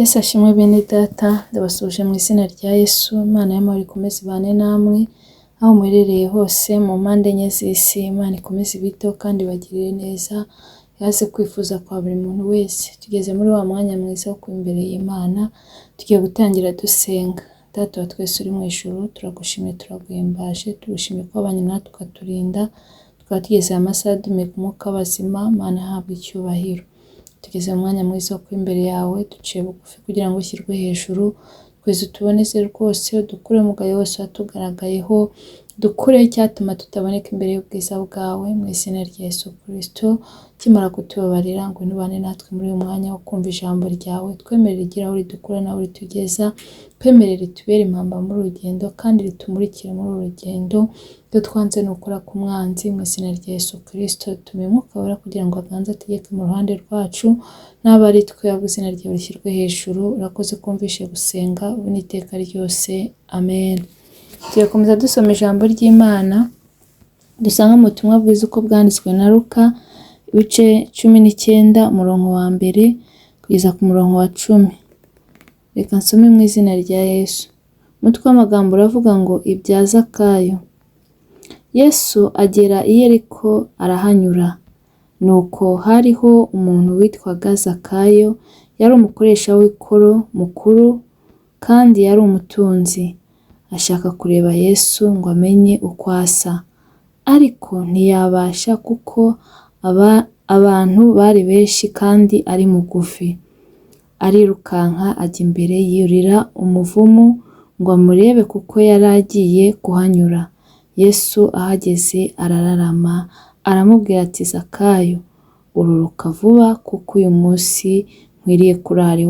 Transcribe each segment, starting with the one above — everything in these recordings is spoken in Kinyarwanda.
Yesu ashimwe bene data, ndabasuje mu izina rya Yesu. Imana y'amahoro ikomeze ibane namwe aho muherereye hose mu mpande enye z'isi. Imana ikomeze ibiteho kandi bagirire neza, yaze kwifuza kwa buri muntu wese. Tugeze muri wa mwanya mwiza wo kuba imbere y'Imana, tugiye gutangira dusenga. Data wa twese uri mu ijuru, turagushimiye, turaguhimbaje, tugushimiye ko wabanye natwe ukaturinda, tukaba tugeze aya masaha duhumeka umwuka w'abazima. Mana habwa icyubahiro. Tugeze mu mwanya mwiza wo kuba imbere yawe, duciye bugufi kugira ngo ushyirwe hejuru, twese utuboneze rwose, dukure umugayo wose watugaragayeho, dukure icyatuma tutaboneka imbere y'ubwiza bwawe, mu izina rya Yesu Kristo. Ukimara kutubabarira ngo nubane natwe muri uyu mwanya wo kumva ijambo ryawe, twemerere igira aho ridukura naho ritugeza, twemerere ritubere impamba muri urugendo kandi ritumurikire muri uru rugendo. Ibyo twanze ni ukora ku mwanzi, mu izina rya Yesu Kristo. Tume Mwuka Wera kugira ngo aganze ategeke mu ruhande rwacu, n'aba ari twe, ahubwo izina ryawe rishyirwe hejuru. Urakoze kumvishe gusenga ubu n'iteka ryose, amen. Tugiye gukomeza dusoma ijambo ry'Imana dusanga mu butumwa bwiza uko bwanditswe na Luka, ibice 19 umurongo wa mbere kugeza ku murongo wa 10. Reka nsome mu izina rya Yesu. Umutwe w'amagambo uravuga ngo ibya Zakayo. Yesu agera i Yeriko arahanyura. Nuko hariho umuntu witwaga Zakayo, yari umukoresha w'ikoro mukuru kandi yari umutunzi. Ashaka kureba Yesu ngo amenye uko asa, ariko ntiyabasha kuko abantu bari benshi kandi ari mugufi. Arirukanka ajya imbere, yurira umuvumu ngo amurebe kuko yari agiye kuhanyura. Yesu ahageze arararama, aramubwira ati, Zakayo, ururuka vuba kuko uyu munsi nkwiriye kurara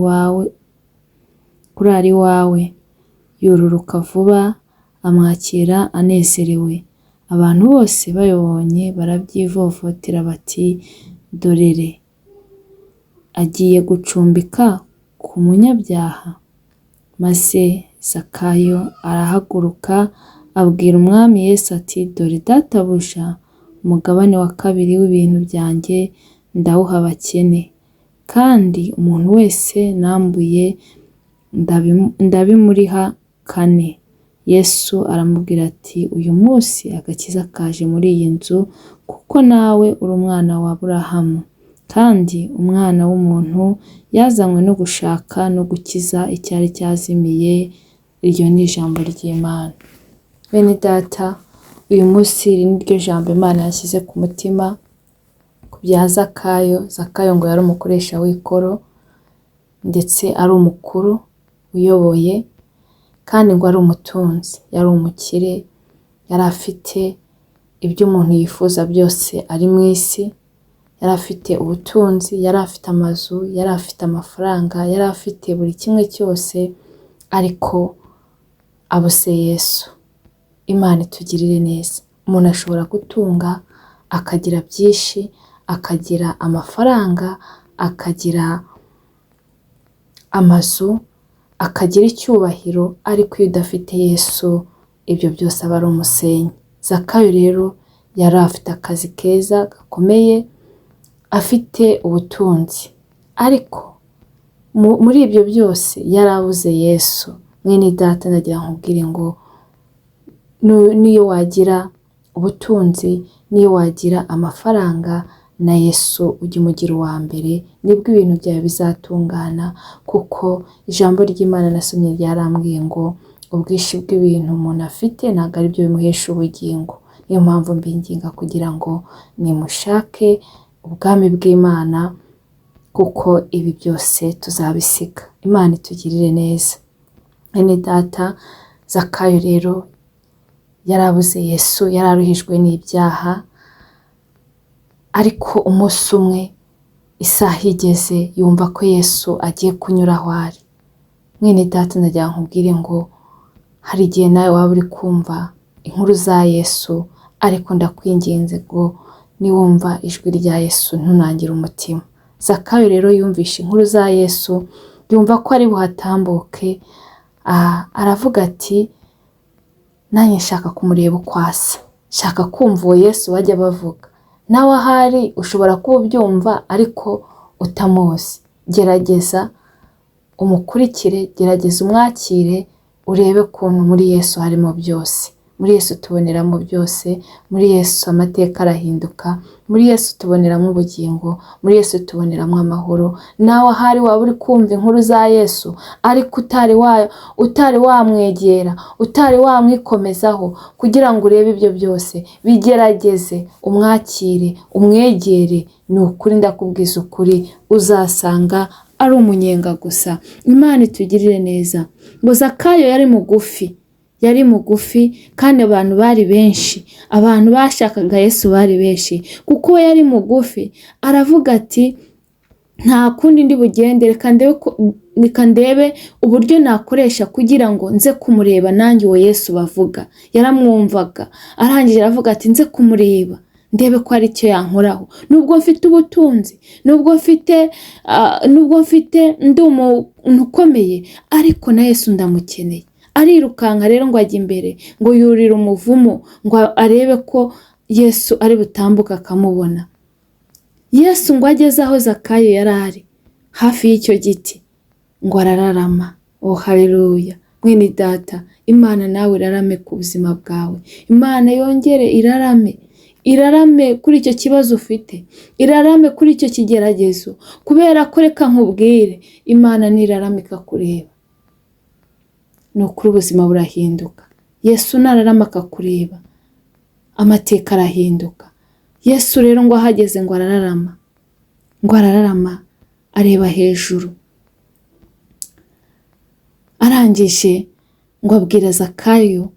iwawe. Yururuka vuba, amwakira anezerewe. Abantu bose babibonye barabyivovotera bati, dorere agiye gucumbika ku munyabyaha. Maze Zakayo arahaguruka abwira umwami Yesu ati, dore databuja, umugabane wa kabiri w'ibintu byanjye ndawuha abakene, kandi umuntu wese nambuye ndabimuriha 4. Yesu aramubwira ati, uyu munsi agakiza kaje muri iyi nzu, kuko nawe uri umwana wa Aburahamu, kandi umwana w'umuntu yazanywe no gushaka no gukiza icyari cyazimiye. Iryo ni ijambo ry'Imana. Bene data, uyu munsi iri ni ryo jambo Imana yashyize ku mutima ku bya Zakayo. Zakayo ngo yari umukoresha w'ikoro ndetse ari umukuru uyoboye, kandi ngo ari umutunzi, yari umukire, yari afite ibyo umuntu yifuza byose ari mu isi. Yari afite ubutunzi, yari afite amazu, yari afite amafaranga, yari afite buri kimwe cyose, ariko abuse Yesu. Imana itugirire neza. Umuntu ashobora gutunga akagira byinshi, akagira amafaranga, akagira amazu, akagira icyubahiro, ariko iyo udafite Yesu ibyo byose aba ari umusenyi. Zakayo rero yari afite akazi keza gakomeye, afite ubutunzi, ariko muri ibyo byose yari abuze Yesu. Mwene data, ndagira nkubwire ngo niyo wagira ubutunzi, niyo wagira amafaranga, na Yesu ujye umugira uwa mbere, nibwo ibintu byawe bizatungana. Kuko ijambo ry'Imana nasomye ryarambwiye ngo ubwinshi bw'ibintu umuntu afite ntabwo ari byo bimuhesha ubugingo. Niyo mpamvu mbinginga kugira ngo nimushake ubwami bw'Imana, kuko ibi byose tuzabisiga. Imana itugirire neza. Bene data, Zakayo rero yarabuze Yesu, yararuhijwe n'ibyaha, ariko umunsi umwe isaha igeze yumva ko Yesu agiye kunyura aho ari. Mwene data, ndagira nkubwire ngo hari igihe nawe waba uri kumva inkuru za Yesu, ariko ndakwinginze ngo niwumva ijwi rya Yesu ntunangire umutima. Zakayo rero yumvishe inkuru za Yesu, yumva ko ari buhatambuke. Aravuga ati, nanjye nshaka kumureba uko asa, nshaka kumva uwo Yesu bajya bavuga. Nawe ahari ushobora kuba ubyumva ariko utamuzi. Gerageza umukurikire, gerageza umwakire, urebe ukuntu muri Yesu harimo byose. Muri Yesu tuboneramo byose, muri Yesu amateka arahinduka, muri Yesu tuboneramo ubugingo, muri Yesu tuboneramo amahoro. Nawe ahari waba uri kumva inkuru za Yesu ariko utari wamwegera, utari wamwikomezaho kugira ngo urebe ibyo byose, bigerageze umwakire, umwegere. Ni ukuri ndakubwiza ukuri, uzasanga ari umunyenga gusa. Imana itugirire neza. Ngo Zakayo yari mugufi kandi abantu bari benshi, abantu bashakaga Yesu bari benshi. Kuko yari mugufi, aravuga ati nta kundi ndi bugende, reka ndebe uburyo nakoresha kugira ngo nze kumureba nanjye uwo Yesu bavuga. Yaramwumvaga, arangije aravuga ati nze kumureba ndebe ko ari cyo yankoraho. Nubwo mfite ubutunzi, nubwo mfite ndi umuntu ukomeye, ariko na Yesu ndamukeneye. Arirukanka rero ngo ajya imbere, ngo yurira umuvumo, ngo arebe ko Yesu ari butambuka akamubona. Yesu ngo ageze aho Zakayo yari ari hafi y'icyo giti, ngo arararama. Oh haleluya! Mwene data, Imana nawe irarame ku buzima bwawe. Imana yongere irarame kuri icyo kibazo ufite, irarame kuri icyo kigeragezo, kubera ko reka nkubwire, Imana nirarame ikakureba, ni ukuri ubuzima burahinduka. Yesu nararama akakureba, amateka arahinduka. Yesu rero ngo ahageze ngo arararama, areba hejuru. Arangije ngo abwira Zakayo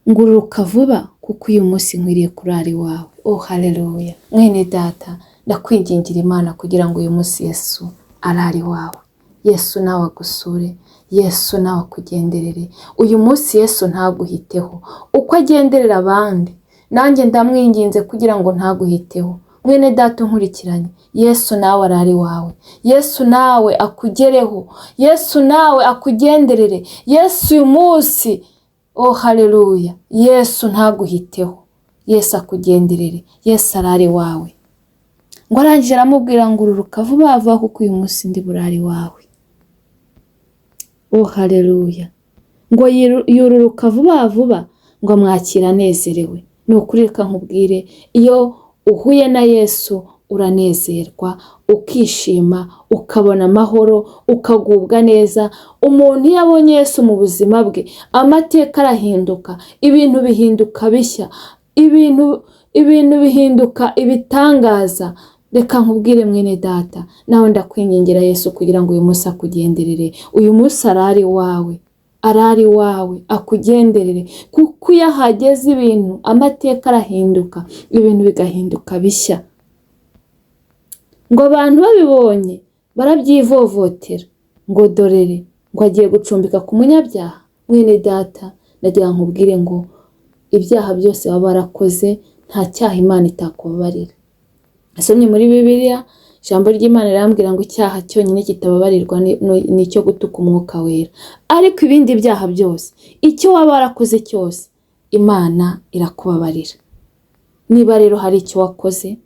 ngo ururuka vuba, kuko uyu munsi nkwiriye kurara iwawe. Oh haleluya! Mwene data, ndakwingingira Imana kugira ngo uyu munsi Yesu arare iwawe. Yesu nawe agusure, Yesu nawe akugenderere. Uyu munsi Yesu ntaguhiteho uko agenderera abandi, nanjye ndamwinginze kugira ngo ntaguhiteho. Mwene data unkurikiranye, Yesu nawe arare iwawe, Yesu nawe akugereho, Yesu nawe akugenderere. Yesu uyu munsi, oh haleluya, Yesu ntaguhiteho, Yesu akugenderere, Yesu arare iwawe. Ngo arangije aramubwira ngo ururuka vuba vuba, kuko uyu munsi ndi burare iwawe. Oh haleluya! Ngo yururuka vuba vuba, ngo amwakira anezerewe. Ni ukuri reka nkubwire, iyo uhuye na Yesu uranezerwa, ukishima, ukabona amahoro, ukagubwa neza. Umuntu iyo abonye Yesu mu buzima bwe, amateka arahinduka, ibintu bihinduka bishya, ibintu bihinduka ibitangaza. Reka nkubwire mwene data, nawe ndakwingingira Yesu kugira ngo uyu munsi akugenderere. Uyu munsi arare iwawe, akugenderere, kuko iyo hageze ibintu, amateka arahinduka, ibintu bigahinduka bishya. Ngo abantu babibonye barabyivovotera, ngo dorere, ngo agiye gucumbika ku munyabyaha. Mwene data, ndagira nkubwire ngo ibyaha byose baba barakoze, nta cyaha Imana itakubabarira. Asomye muri Bibiliya, ijambo ry'Imana rirambwira ngo icyaha cyonyine kitababarirwa ni icyo gutuka Umwuka Wera. Ariko ibindi byaha byose, icyo waba warakoze cyose, Imana irakubabarira. Niba rero hari icyo wakoze,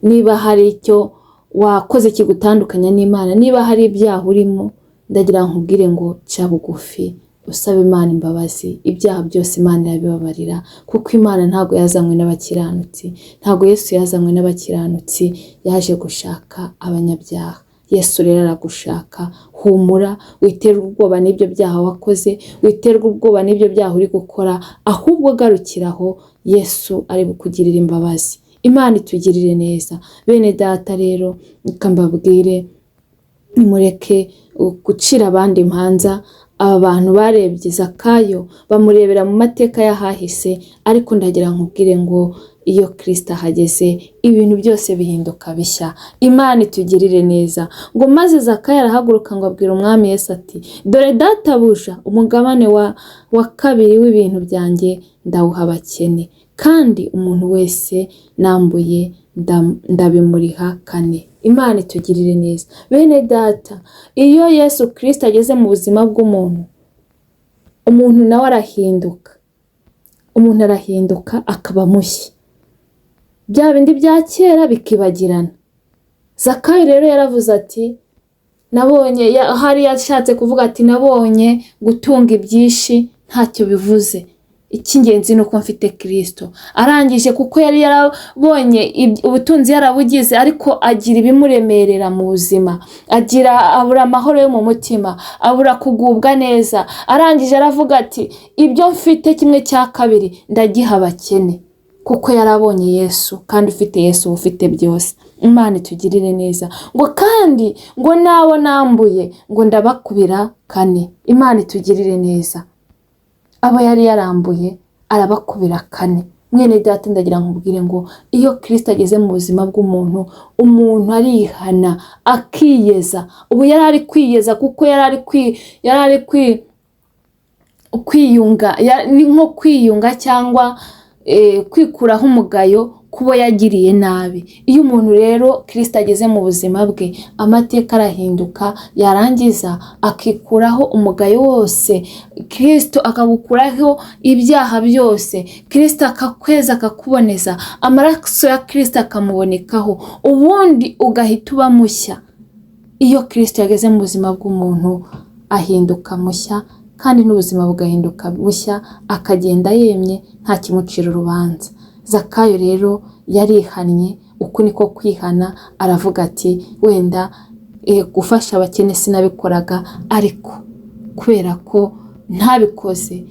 niba hari icyo wakoze kigutandukanya n'Imana, niba hari ibyaha urimo, ndagira nkubwire ngo cya bugufi usaba Imana imbabazi. Ibyaha byose Imana irabibabarira, kuko Imana ntabwo yazanywe n'abakiranutsi, ntabwo Yesu yazanywe n'abakiranutsi, yaje gushaka abanyabyaha. Yesu rero aragushaka. Humura, witerwa ubwoba n'ibyo byaha wakoze, witerwa ubwoba n'ibyo byaha uri gukora, ahubwo garukiraho, Yesu ari bukugirira imbabazi. Imana itugirire neza. Bene data rero, mbabwire, nimureke gucira abandi imanza. Aba bantu barebye Zakayo, bamurebera mu mateka y'ahahise, ariko ndagira nkubwire ngo iyo Kristo ahageze, ibintu byose bihinduka bishya. Imana itugirire neza. Ngo maze Zakayo arahaguruka ngo abwira umwami Yesu ati, dore databuja, umugabane wa kabiri w'ibintu byanjye ndawuha abakene, kandi umuntu wese nambuye ndabimuriha kane. Imana itugirire neza. Bene data, iyo Yesu Kristo ageze mu buzima bw'umuntu, umuntu nawe arahinduka. Umuntu arahinduka akaba mushya, bya bindi bya kera bikibagirana. Zakayo rero yaravuze ati, nabonye hari yashatse kuvuga ati nabonye gutunga ibyinshi ntacyo bivuze, icy'ingenzi ni uko mfite Kristo. Arangije kuko yari yarabonye ubutunzi yarabugize, ariko agira ibimuremerera mu buzima, abura amahoro yo mu mutima, abura kugubwa neza. Arangije aravuga ati ibyo mfite 1/2 ndagiha abakene, kuko yarabonye Yesu, kandi ufite Yesu ufite byose. Imana itugirire neza. Ngo kandi ngo nabo nambuye ngo ndabakubira 4. Imana itugirire neza. Abo yari yarambuye arabakubira 4. Mwene data ndagira nkubwire ngo iyo Kristo ageze mu buzima bw'umuntu, umuntu arihana akiyeza. Ubu yari ari kwiyeza kuko yari ari kwiyunga, ni nko kwiyunga cyangwa kwikuraho umugayo kubo yagiriye nabi. Iyo umuntu rero Kristo ageze mu buzima bwe, amateka arahinduka, yarangiza akikuraho umugayo wose, Kristo akagukuraho ibyaha byose, Kristo akakweza akakuboneza, amaraso ya Kristo akamubonekaho, ubundi ugahita uba mushya. Iyo Kristo yageze mu buzima bw'umuntu ahinduka mushya, kandi n'ubuzima bugahinduka bushya, akagenda yemye nta kimucira urubanza. Zakayo rero yarihannye, uku niko kwihana. Aravuga ati wenda gufasha abakene sinabikoraga, ariko kubera ko ntabikoze,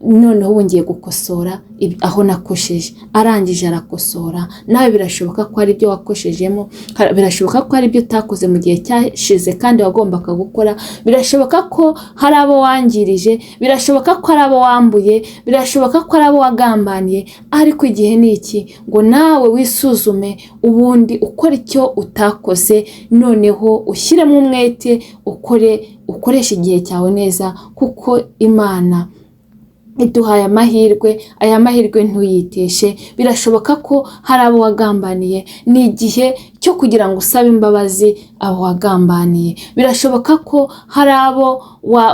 noneho ubu ngiye gukosora aho nakosheje. Arangije arakosora. Nawe birashoboka ko ari byo wakoshejemo, birashoboka ko ari byo utakoze mu gihe cyashize kandi wagombaga gukora, birashoboka ko hari abo wangirije, birashoboka ko ari abo wambuye, birashoboka ko ari abo wagambaniye, ariko igihe ni iki ngo nawe wisuzume, ubundi ukora icyo utakoze, noneho ushyiremo umwete, ukoresha igihe cyawe neza, kuko Imana iduhaye amahirwe. Aya mahirwe ntuyiteshe. Birashoboka ko hari abo wagambaniye, ni igihe cyo kugira ngo usabe imbabazi abo wagambaniye. Birashoboka ko hari abo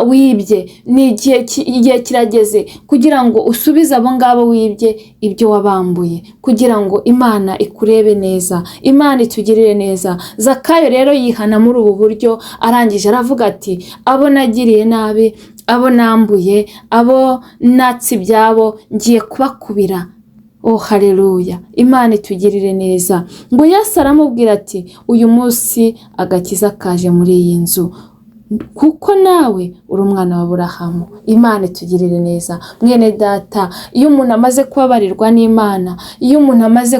wibye, ni igihe kirageze kugira ngo usubize abo ngabo wibye ibyo wabambuye, kugira ngo Imana ikurebe neza, Imana itugirire neza. Zakayo rero yihana muri ubu buryo. Arangije aravuga ati abo nagiriye nabi, abo nambuye, abo natsi byabo ngiye kubakubira. Oh haleluya, Imana itugirire neza. Ngo Yesu aramubwira ati uyu munsi agakiza kaje muri iyi nzu, kuko nawe uri umwana wa Aburahamu. Imana itugirire neza. Mwene data, iyo umuntu amaze kubabarirwa n'Imana, iyo umuntu amaze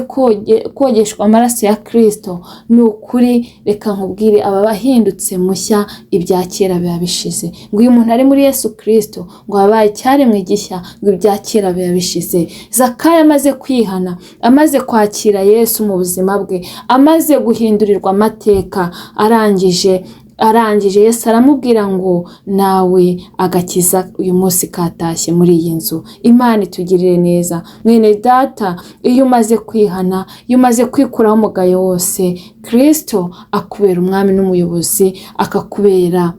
kogeshwa amaraso ya Kristo, ni ukuri reka nkubwire aba bahindutse mushya, ibya kera biba bishize. Ngo uyu muntu ari muri Yesu Kristo ngo abaye icyaremwe gishya, ngo ibya kera biba bishize. Zakayo amaze kwihana, amaze kwakira Yesu mu buzima bwe, amaze guhindurirwa amateka, arangije Yesu aramubwira ngo nawe agakiza uyu munsi katashye muri iyi nzu. Imana itugirire neza. Mwene data, iyo umaze kwihana, iyo umaze kwikuraho umugayo wose, Kristo akubera umwami n'umuyobozi, akakubera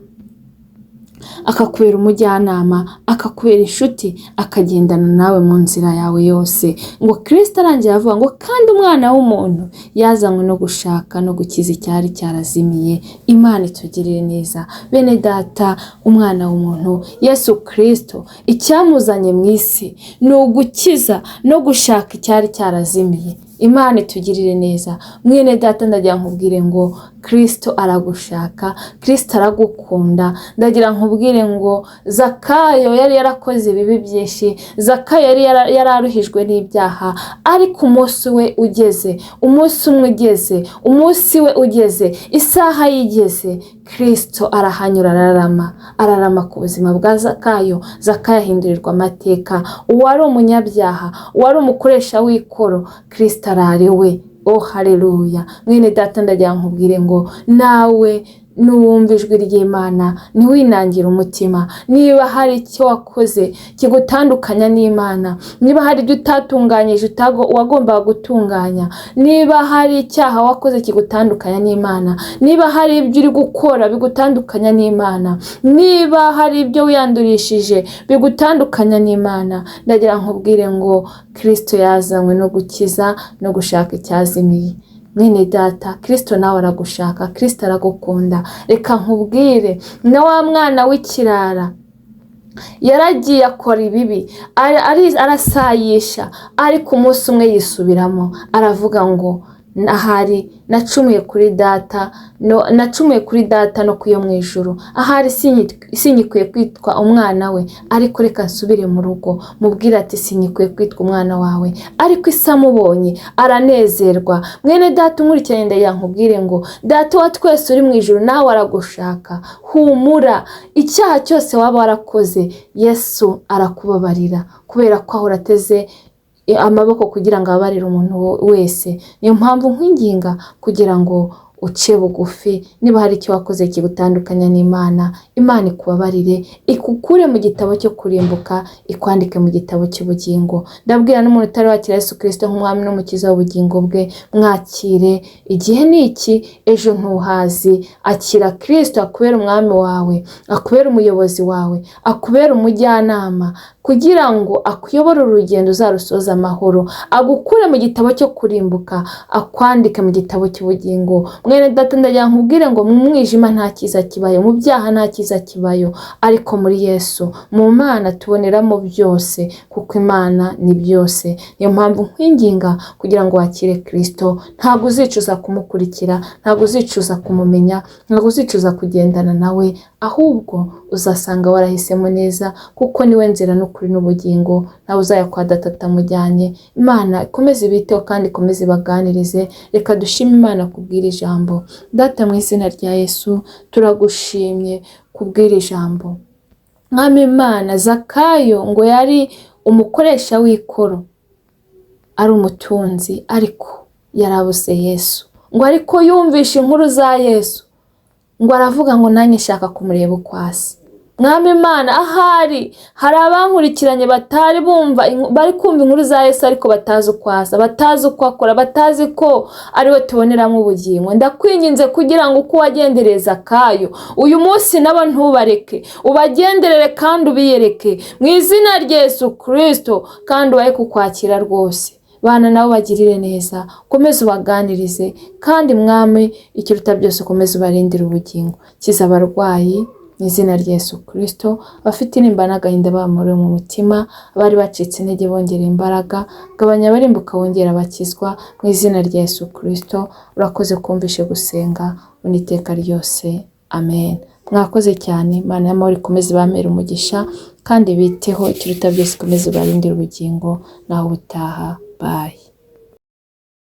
umujyanama, akakubera inshuti, akagendana nawe mu nzira yawe yose. Ngo Kristo arangiye avuga ngo kandi umwana w'umuntu yazanywe no gushaka no gukiza icyari cyarazimiye. Imana itugirire neza. Bene data, umwana w'umuntu Yesu Kristo icyamuzanye mu isi ni ugukiza no gushaka icyari cyarazimiye. Imana itugirire neza. Mwene data, ndagira nkubwire ngo Kristo aragushaka, Kristo aragukunda. Ndagira nkubwire ngo Zakayo yari yarakoze ibibi byinshi, Zakayo yari yararuhijwe n'ibyaha, ariko umunsi we ugeze, umunsi umwe ugeze, umunsi we ugeze, isaha yigeze, Kristo arahanyura, ararama ku buzima bwa Zakayo. Zakayo ahindurirwa amateka. Uwari umunyabyaha, uwari umukoresha w'ikoro, Kristo ararewe. Oh haleluya. Mwene data, ndagira nkubwire ngo nawe nuwumva ijwi ry'Imana ntiwinangire umutima. Niba hari icyo wakoze kigutandukanya n'Imana, niba hari ibyo utatunganyije wagombaga gutunganya, niba hari icyaha wakoze kigutandukanya n'Imana, niba hari ibyo uri gukora bigutandukanya n'Imana, niba hari ibyo wiyandurishije bigutandukanya n'Imana, ndagira nkubwire ngo Kristo yazanywe no gukiza no gushaka icyazimiye. mwene data, Kristo nawe aragushaka, Kristo aragukunda. Reka nkubwire, na wa mwana w'ikirara yaragiye akora ibibi, arasayisha, ariko umunsi umwe yisubiramo, aravuga ngo ahari nacumuye kuri data no kuyo mu ijuru, ahari sinyikwiye kwitwa umwana we, ariko reka nsubire mu rugo mubwira ati sinyikwiye kwitwa umwana wawe. Ariko isi amubonye aranezerwa. Mwene data unkurikiranye ndayankubwire ngo data wa twese uri mu ijuru nawe aragushaka. Humura, icyaha cyose waba warakoze Yesu arakubabarira, kubera ko ahora ateze amaboko kugira ngo ababarire umuntu wese. Niyo mpamvu nkwinginga kugira ngo uce bugufi, niba hari icyo wakoze kigutandukanya n'Imana, Imana ikubabarire, ikukure mu gitabo cyo kurimbuka, ikwandike mu gitabo cy'ubugingo. Ndabwira n'umuntu utari wakira Yesu Kristo nk'umwami n'umukiza w'ubugingo bwe, mwakire. Igihe ni iki, ejo ntuhazi. Akira Kristo akubera umwami wawe, akubera umuyobozi wawe, akubera umujyanama, kugira ngo akuyobore urugendo uzarusoza amahoro, agukure mu gitabo cyo kurimbuka, akwandike mu gitabo cy'ubugingo. Mwene data ndagira nkubwire ngo mu mwijima nta cyiza kibayo, mu byaha nta cyiza kibayo, ariko muri Yesu, mu Mana tuboneramo byose, kuko Imana ni byose. Niyo mpamvu nkwinginga kugira ngo wakire Kristo. Ntabwo uzicuza kumukurikira, ntabwo uzicuza kumumenya, ntabwo uzicuza kugendana nawe, ahubwo uzasanga warahisemo neza, kuko niwe nzira n'ukuri n'ubugingo. Nawe uzaya kwa data atamujyanye. Imana ikomeze ibiteho kandi ikomeze ibaganirize. Reka dushime Imana kubwira ijambo. Data, mu izina rya Yesu turagushimye kubwira ijambo. Mwami Imana, Zakayo ngo yari umukoresha w'ikoro, ari umutunzi, ariko yarabuze Yesu. Ngo ariko yumvishe inkuru za Yesu, ngo aravuga ngo nanjye nshaka kumureba uko asa. Mwami Imana, ahari hari abankurikiranye batari bari kumva inkuru za Yesu, ariko batazi uko asa, batazi uko akora, batazi ko ariwe tuboneramo ubugingo. Ndakwinginze kugira ngo uko wagendereza Zakayo, uyu munsi nabo ntubareke, ubagenderere kandi ubiyereke mu izina rya Yesu Kristo, kandi ubahe kukwakira rwose. Bana nabo bagirire neza, ukomeze ubaganirize, kandi Mwami ikiruta byose ukomeze ubarindire ubugingo. Kiza abarwayi mu izina rya Yesu Kristo, abafite intimba n'agahinda bamuriwe mu mutima, abari bacitse intege bongera imbaraga, gabanya abarimbuka wongera abakizwa mu izina rya Yesu Kristo. Urakoze kumvishe gusenga uniteka ryose. Amen. Mwakoze cyane. Imana y'amahoro ikomeze ibamere umugisha, kandi biteho ikiruta byose ikomeze ibarindire ubugingo. Naho ubutaha. Bye.